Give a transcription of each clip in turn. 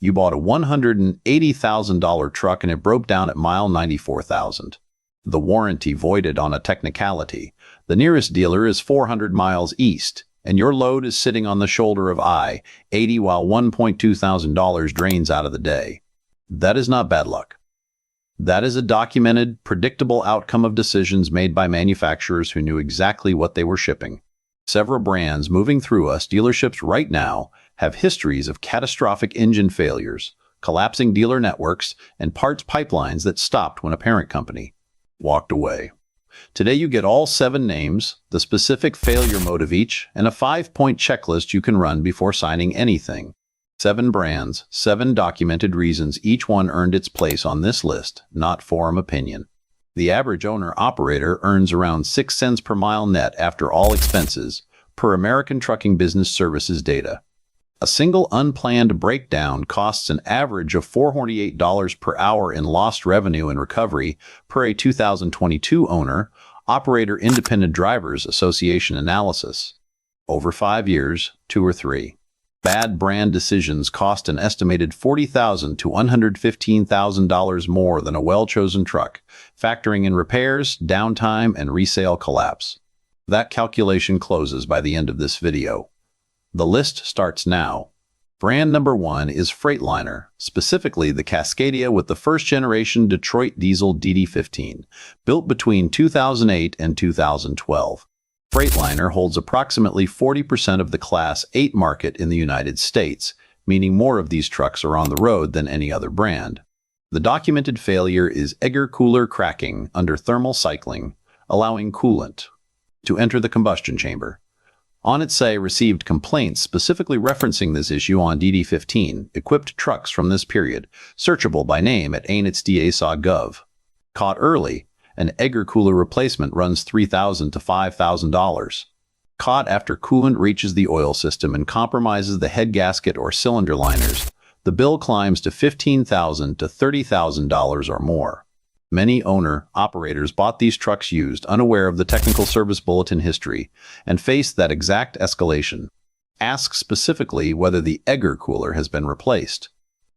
You bought a $180,000 truck and it broke down at mile 94,000. The warranty voided on a technicality. The nearest dealer is 400 miles east, and your load is sitting on the shoulder of I-80 while $1,200 drains out of the day. That is not bad luck. That is a documented, predictable outcome of decisions made by manufacturers who knew exactly what they were shipping. Several brands moving through us dealerships right now have histories of catastrophic engine failures, collapsing dealer networks, and parts pipelines that stopped when a parent company walked away. Today you get all 7 names, the specific failure mode of each, and a 5-point checklist you can run before signing anything. 7 brands, 7 documented reasons each one earned its place on this list, not forum opinion. The average owner-operator earns around 6 cents per mile net after all expenses, per American Trucking Business Services data. A single unplanned breakdown costs an average of $448 per hour in lost revenue and recovery per a 2022 Owner-Operator Independent Drivers Association analysis. Over 5 years, 2 or 3. Bad brand decisions cost an estimated $40,000 to $115,000 more than a well-chosen truck, factoring in repairs, downtime, and resale collapse. That calculation closes by the end of this video. The list starts now. Brand number 1 is Freightliner, specifically the Cascadia with the first-generation Detroit Diesel DD15, built between 2008 and 2012. Freightliner holds approximately 40% of the Class 8 market in the United States, meaning more of these trucks are on the road than any other brand. The documented failure is egger cooler cracking under thermal cycling, allowing coolant to enter the combustion chamber. OnItSay received complaints specifically referencing this issue on DD15 equipped trucks from this period, searchable by name at ANITSDA.gov. Caught early, an egger cooler replacement runs $3,000 to $5,000. Caught after coolant reaches the oil system and compromises the head gasket or cylinder liners, the bill climbs to $15,000 to $30,000 or more. Many owner-operators bought these trucks used, unaware of the technical service bulletin history, and faced that exact escalation. Ask specifically whether the egger cooler has been replaced,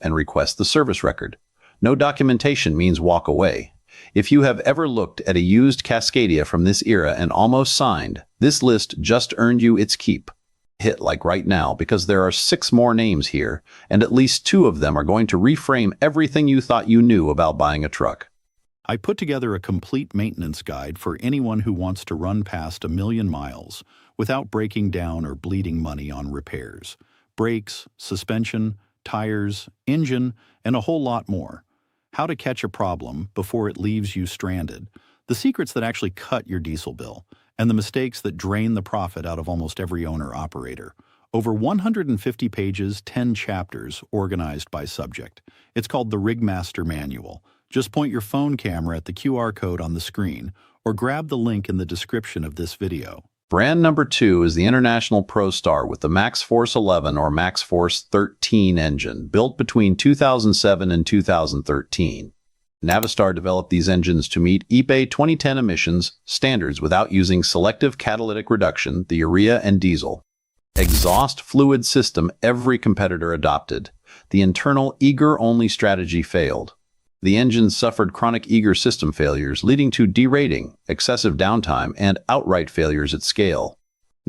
and request the service record. No documentation means walk away. If you have ever looked at a used Cascadia from this era and almost signed, this list just earned you its keep. Hit like right now because there are 6 more names here, and at least 2 of them are going to reframe everything you thought you knew about buying a truck. I put together a complete maintenance guide for anyone who wants to run past 1 million miles without breaking down or bleeding money on repairs, brakes, suspension, tires, engine, and a whole lot more. How to catch a problem before it leaves you stranded, the secrets that actually cut your diesel bill, and the mistakes that drain the profit out of almost every owner-operator. Over 150 pages, 10 chapters organized by subject. It's called the Rigmaster Manual. Just point your phone camera at the QR code on the screen or grab the link in the description of this video. Brand number 2 is the International ProStar with the MaxxForce 11 or MaxxForce 13 engine, built between 2007 and 2013. Navistar developed these engines to meet EPA 2010 emissions standards without using selective catalytic reduction, the urea and diesel exhaust fluid system every competitor adopted. The internal eager-only strategy failed. The engines suffered chronic eager system failures, leading to derating, excessive downtime, and outright failures at scale.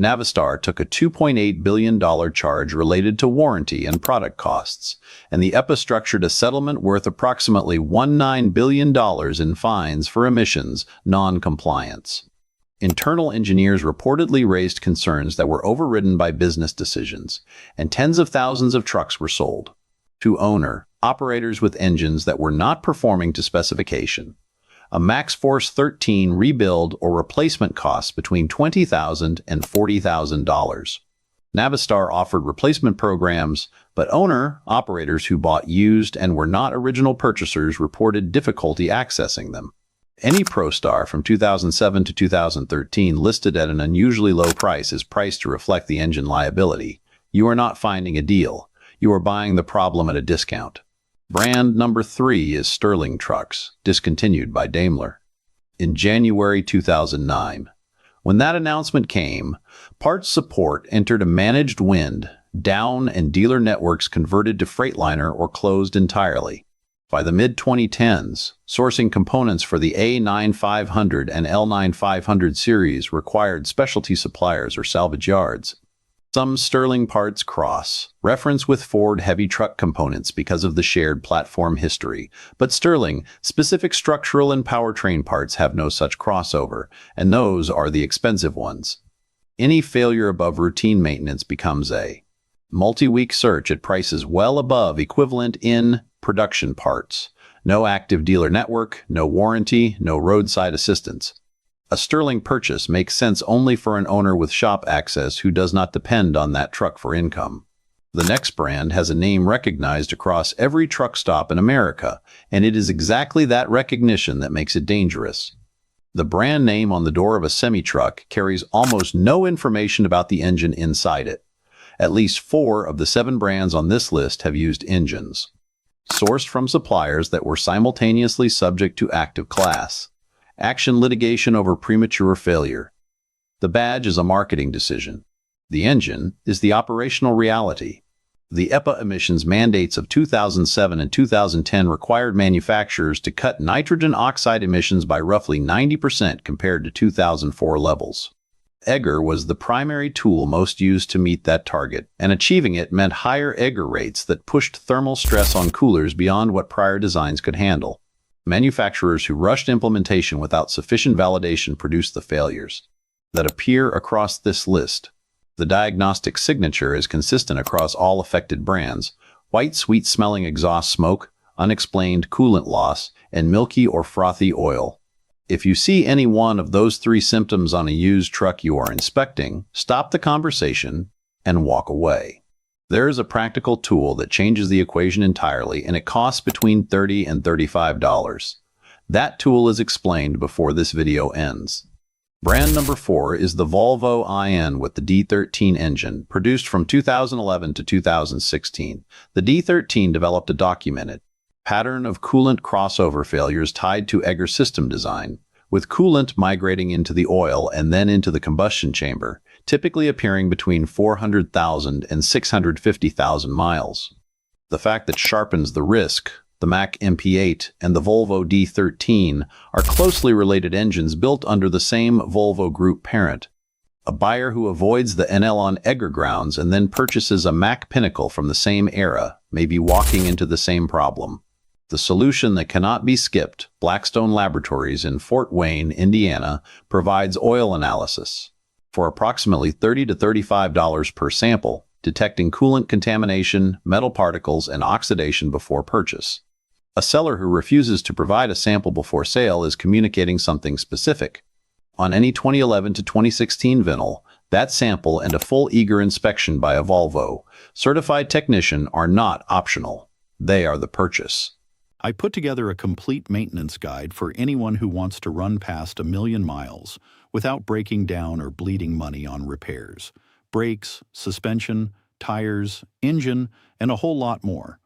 Navistar took a $2.8 billion charge related to warranty and product costs, and the EPA structured a settlement worth approximately $19 billion in fines for emissions non-compliance. Internal engineers reportedly raised concerns that were overridden by business decisions, and tens of thousands of trucks were sold to owner-operators with engines that were not performing to specification. A MaxxForce 13 rebuild or replacement costs between $20,000 and $40,000. Navistar offered replacement programs, but owner-operators who bought used and were not original purchasers reported difficulty accessing them. Any ProStar from 2007 to 2013 listed at an unusually low price is priced to reflect the engine liability. You are not finding a deal. You are buying the problem at a discount. Brand number 3 is Sterling Trucks, discontinued by Daimler. In January 2009, when that announcement came, Parts Support entered a managed wind down and dealer networks converted to Freightliner or closed entirely. By the mid-2010s, sourcing components for the A9500 and L9500 series required specialty suppliers or salvage yards. Some Sterling parts cross-reference with Ford heavy truck components because of the shared platform history, but Sterling-specific structural and powertrain parts have no such crossover, and those are the expensive ones. Any failure above routine maintenance becomes a multi-week search at prices well above equivalent in production parts. No active dealer network, no warranty, no roadside assistance. A Sterling purchase makes sense only for an owner with shop access who does not depend on that truck for income. The next brand has a name recognized across every truck stop in America, and it is exactly that recognition that makes it dangerous. The brand name on the door of a semi-truck carries almost no information about the engine inside it. At least 4 of the 7 brands on this list have used engines sourced from suppliers that were simultaneously subject to active class action litigation over premature failure. The badge is a marketing decision. The engine is the operational reality. The EPA emissions mandates of 2007 and 2010 required manufacturers to cut nitrogen oxide emissions by roughly 90% compared to 2004 levels. Egger was the primary tool most used to meet that target, and achieving it meant higher Egger rates that pushed thermal stress on coolers beyond what prior designs could handle. Manufacturers who rushed implementation without sufficient validation produced the failures that appear across this list. The diagnostic signature is consistent across all affected brands: white, sweet-smelling exhaust smoke, unexplained coolant loss, and milky or frothy oil. If you see any one of those 3 symptoms on a used truck you are inspecting, stop the conversation and walk away. There is a practical tool that changes the equation entirely, and it costs between $30 and $35. That tool is explained before this video ends. Brand number 4 is the Volvo IN with the D13 engine, produced from 2011 to 2016. The D13 developed a documented pattern of coolant crossover failures tied to Egger system design, with coolant migrating into the oil and then into the combustion chamber, typically appearing between 400,000 and 650,000 miles. The fact that sharpens the risk. The Mack MP8 and the Volvo D13 are closely related engines built under the same Volvo Group parent. A buyer who avoids the NL on Egger grounds and then purchases a Mack Pinnacle from the same era may be walking into the same problem. The solution that cannot be skipped, Blackstone Laboratories in Fort Wayne, Indiana, provides oil analysis for approximately $30 to $35 per sample, detecting coolant contamination, metal particles, and oxidation before purchase. A seller who refuses to provide a sample before sale is communicating something specific. On any 2011 to 2016 VINL, that sample and a full eager inspection by a Volvo certified technician are not optional. They are the purchase. I put together a complete maintenance guide for anyone who wants to run past 1,000,000 miles without breaking down or bleeding money on repairs. Brakes, suspension, tires, engine, and a whole lot more.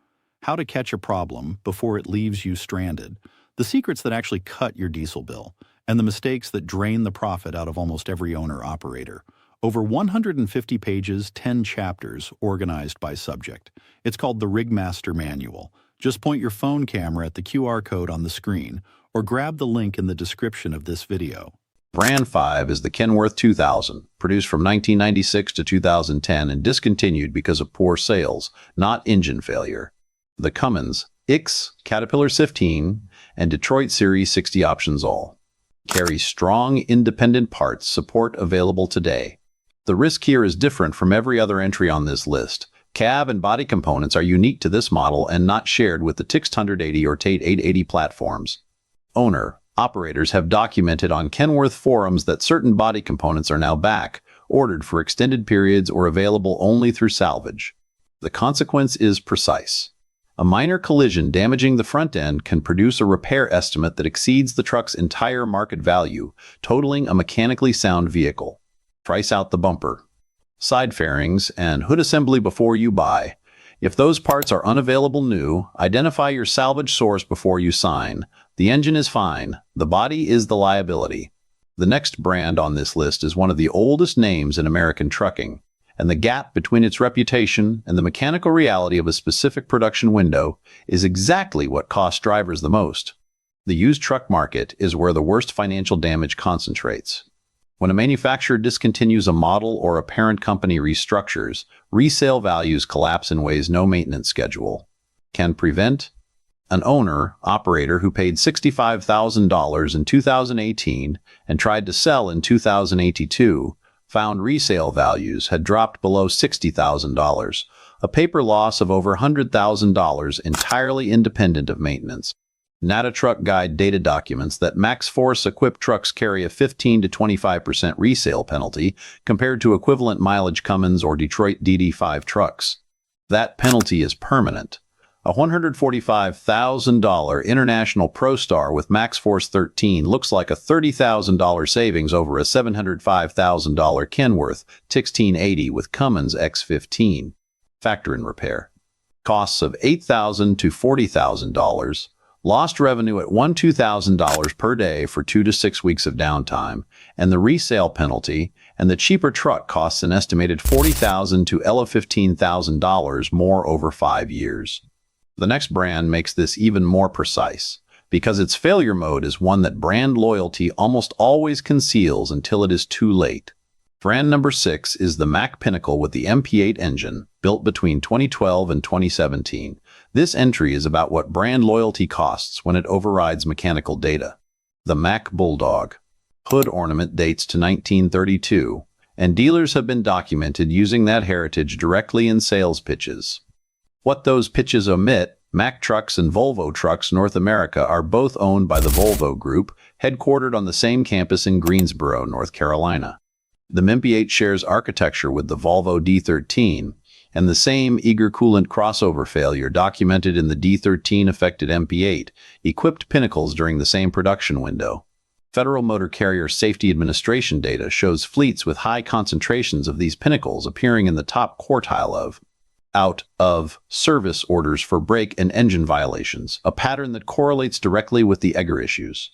How to catch a problem before it leaves you stranded. The secrets that actually cut your diesel bill, and the mistakes that drain the profit out of almost every owner-operator. Over 150 pages, 10 chapters, organized by subject. It's called the Rigmaster Manual. Just point your phone camera at the QR code on the screen, or grab the link in the description of this video. Brand 5 is the Kenworth 2000, produced from 1996 to 2010 and discontinued because of poor sales, not engine failure. The Cummins, X, Caterpillar 15, and Detroit Series 60 options all carry strong independent parts support available today. The risk here is different from every other entry on this list. Cab and body components are unique to this model and not shared with the TIXT 180 or TATE 880 platforms. Operators have documented on Kenworth forums that certain body components are now back, ordered for extended periods, or available only through salvage. The consequence is precise. A minor collision damaging the front end can produce a repair estimate that exceeds the truck's entire market value, totaling a mechanically sound vehicle. Price out the bumper, side fairings, and hood assembly before you buy. If those parts are unavailable new, identify your salvage source before you sign. The engine is fine, the body is the liability. The next brand on this list is one of the oldest names in American trucking, and the gap between its reputation and the mechanical reality of a specific production window is exactly what costs drivers the most. The used truck market is where the worst financial damage concentrates. When a manufacturer discontinues a model or a parent company restructures, resale values collapse in ways no maintenance schedule can prevent. An owner-operator who paid $65,000 in 2018 and tried to sell in 2082 found resale values had dropped below $60,000, a paper loss of over $100,000 entirely independent of maintenance. NATA Truck Guide data documents that Max Force-equipped trucks carry a 15 to 25% resale penalty compared to equivalent mileage Cummins or Detroit DD15 trucks. That penalty is permanent. A $145,000 international ProStar with Max Force 13 looks like a $30,000 savings over a $705,000 Kenworth T2000 with Cummins X15. Factor in repair costs of $8,000 to $40,000, lost revenue at $2,000 per day for 2 to 6 weeks of downtime, and the resale penalty, and the cheaper truck costs an estimated $40,000 to $15,000 more over 5 years. The next brand makes this even more precise, because its failure mode is one that brand loyalty almost always conceals until it is too late. Brand number 6 is the Mack Pinnacle with the MP8 engine, built between 2012 and 2017. This entry is about what brand loyalty costs when it overrides mechanical data. The Mack Bulldog. Hood ornament dates to 1932, and dealers have been documented using that heritage directly in sales pitches. What those pitches omit, Mack Trucks and Volvo Trucks North America are both owned by the Volvo Group, headquartered on the same campus in Greensboro, North Carolina. The MP8 shares architecture with the Volvo D13, and the same eager coolant crossover failure documented in the D13 affected MP8, equipped Pinnacles during the same production window. Federal Motor Carrier Safety Administration data shows fleets with high concentrations of these Pinnacles appearing in the top quartile of out-of-service orders for brake and engine violations, a pattern that correlates directly with the EGR issues.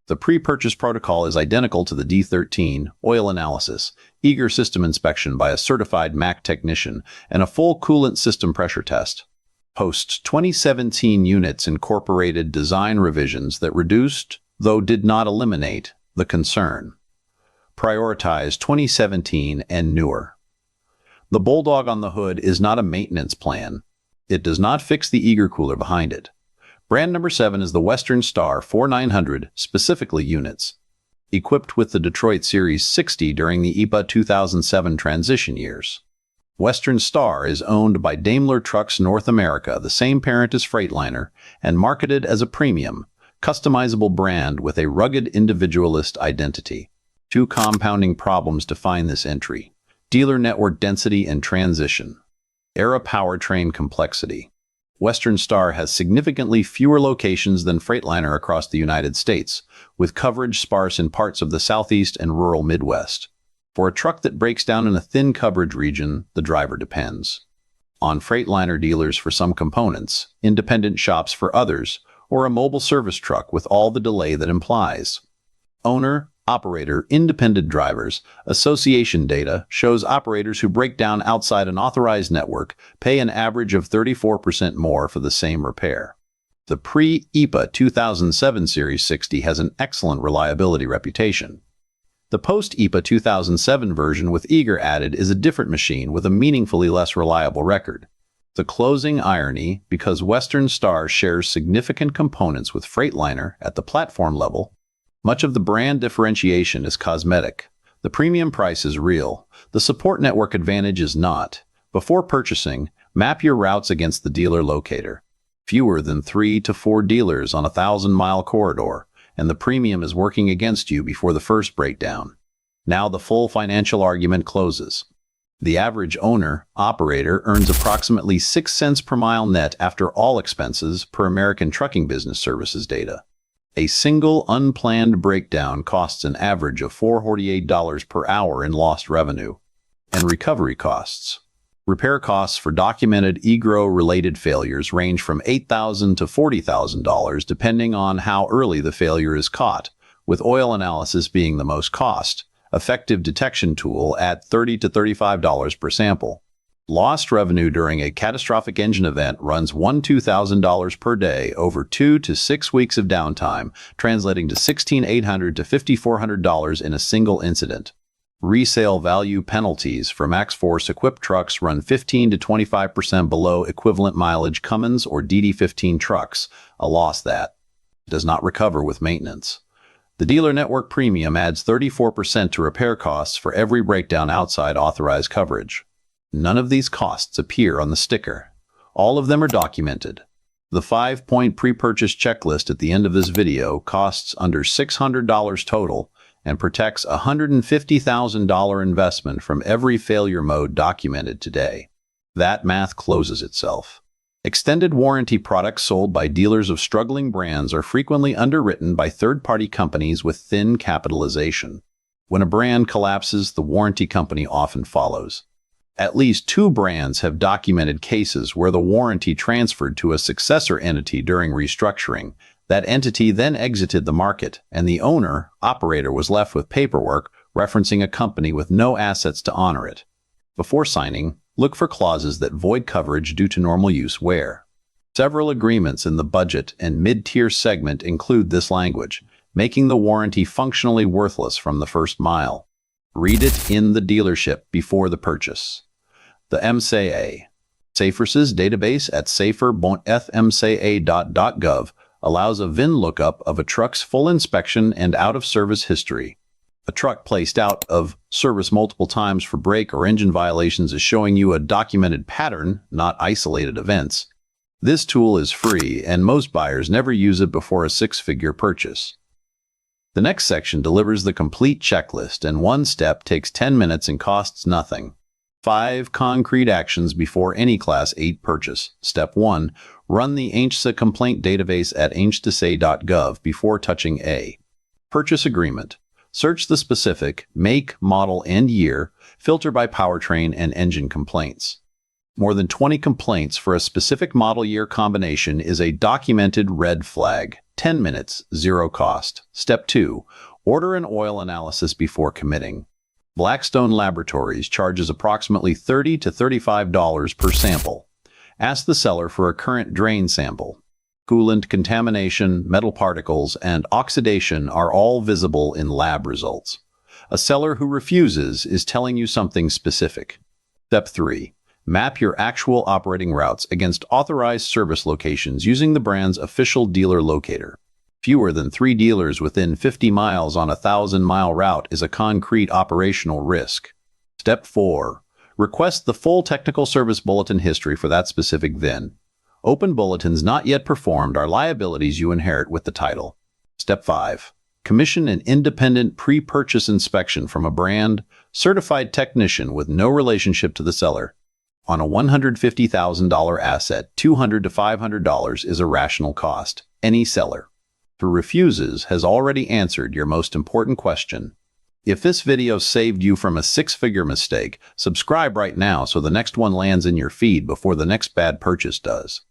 The pre-purchase protocol is identical to the D13, oil analysis, EGR system inspection by a certified Mack technician, and a full coolant system pressure test. Post-2017 units incorporated design revisions that reduced, though did not eliminate, the concern. Prioritize 2017 and newer. The Bulldog on the hood is not a maintenance plan. It does not fix the eager cooler behind it. Brand number 7 is the Western Star 4900, specifically units. Equipped with the Detroit Series 60 during the EPA 2007 transition years. Western Star is owned by Daimler Trucks North America, the same parent as Freightliner, and marketed as a premium, customizable brand with a rugged individualist identity. 2 compounding problems define this entry: dealer network density and transition. Era powertrain complexity. Western Star has significantly fewer locations than Freightliner across the United States, with coverage sparse in parts of the Southeast and rural Midwest. For a truck that breaks down in a thin coverage region, the driver depends on Freightliner dealers for some components, independent shops for others, or a mobile service truck with all the delay that implies. Owner, operator, independent drivers, association data shows operators who break down outside an authorized network pay an average of 34% more for the same repair. The pre-EPA 2007 Series 60 has an excellent reliability reputation. The post-EPA 2007 version with EGR added is a different machine with a meaningfully less reliable record. The closing irony, because Western Star shares significant components with Freightliner at the platform level, much of the brand differentiation is cosmetic. The premium price is real. The support network advantage is not. Before purchasing, map your routes against the dealer locator. Fewer than 3 to 4 dealers on a 1,000-mile corridor, and the premium is working against you before the first breakdown. Now the full financial argument closes. The average owner-operator earns approximately 6 cents per mile net after all expenses per American Trucking Business Services data. A single unplanned breakdown costs an average of $448 per hour in lost revenue. And recovery costs. Repair costs for documented EGR-related failures range from $8,000 to $40,000 depending on how early the failure is caught, with oil analysis being the most cost, Effective detection tool at $30 to $35 per sample. Lost revenue during a catastrophic engine event runs $2,000 per day over 2 to 6 weeks of downtime, translating to $1,600 to $5,400 in a single incident. Resale value penalties for Max Force equipped trucks run 15 to 25% below equivalent mileage Cummins or DD15 trucks, a loss that does not recover with maintenance. The dealer network premium adds 34% to repair costs for every breakdown outside authorized coverage. None of these costs appear on the sticker. All of them are documented. The 5-point pre-purchase checklist at the end of this video costs under $600 total and protects a $150,000 investment from every failure mode documented today. That math closes itself. Extended warranty products sold by dealers of struggling brands are frequently underwritten by third-party companies with thin capitalization. When a brand collapses, the warranty company often follows. At least 2 brands have documented cases where the warranty transferred to a successor entity during restructuring. That entity then exited the market, and the operator was left with paperwork referencing a company with no assets to honor it. Before signing, look for clauses that void coverage due to normal use wear. Several agreements in the budget and mid-tier segment include this language, making the warranty functionally worthless from the first mile. Read it in the dealership before the purchase. The MCA. Safers's database at safer.fmca.gov allows a VIN lookup of a truck's full inspection and out-of-service history. A truck placed out of service multiple times for brake or engine violations is showing you a documented pattern, not isolated events. This tool is free, and most buyers never use it before a 6-figure purchase. The next section delivers the complete checklist, and one step takes 10 minutes and costs nothing. 5 concrete actions before any Class 8 purchase. Step 1. Run the ANHSA complaint database at anhsa.gov before touching a purchase agreement. Search the specific make, model, and year, filter by powertrain and engine complaints. More than 20 complaints for a specific model year combination is a documented red flag. 10 minutes, 0 cost. Step 2. Order an oil analysis before committing. Blackstone Laboratories charges approximately $30 to $35 per sample. Ask the seller for a current drain sample. Coolant contamination, metal particles, and oxidation are all visible in lab results. A seller who refuses is telling you something specific. Step 3. Map your actual operating routes against authorized service locations using the brand's official dealer locator. Fewer than 3 dealers within 50 miles on a 1,000-mile route is a concrete operational risk. Step 4. Request the full technical service bulletin history for that specific VIN. Open bulletins not yet performed are liabilities you inherit with the title. Step 5. Commission an independent pre-purchase inspection from a brand certified technician with no relationship to the seller. On a $150,000 asset, $200 to $500 is a rational cost. Any seller who refuses has already answered your most important question. If this video saved you from a 6-figure mistake, subscribe right now so the next one lands in your feed before the next bad purchase does.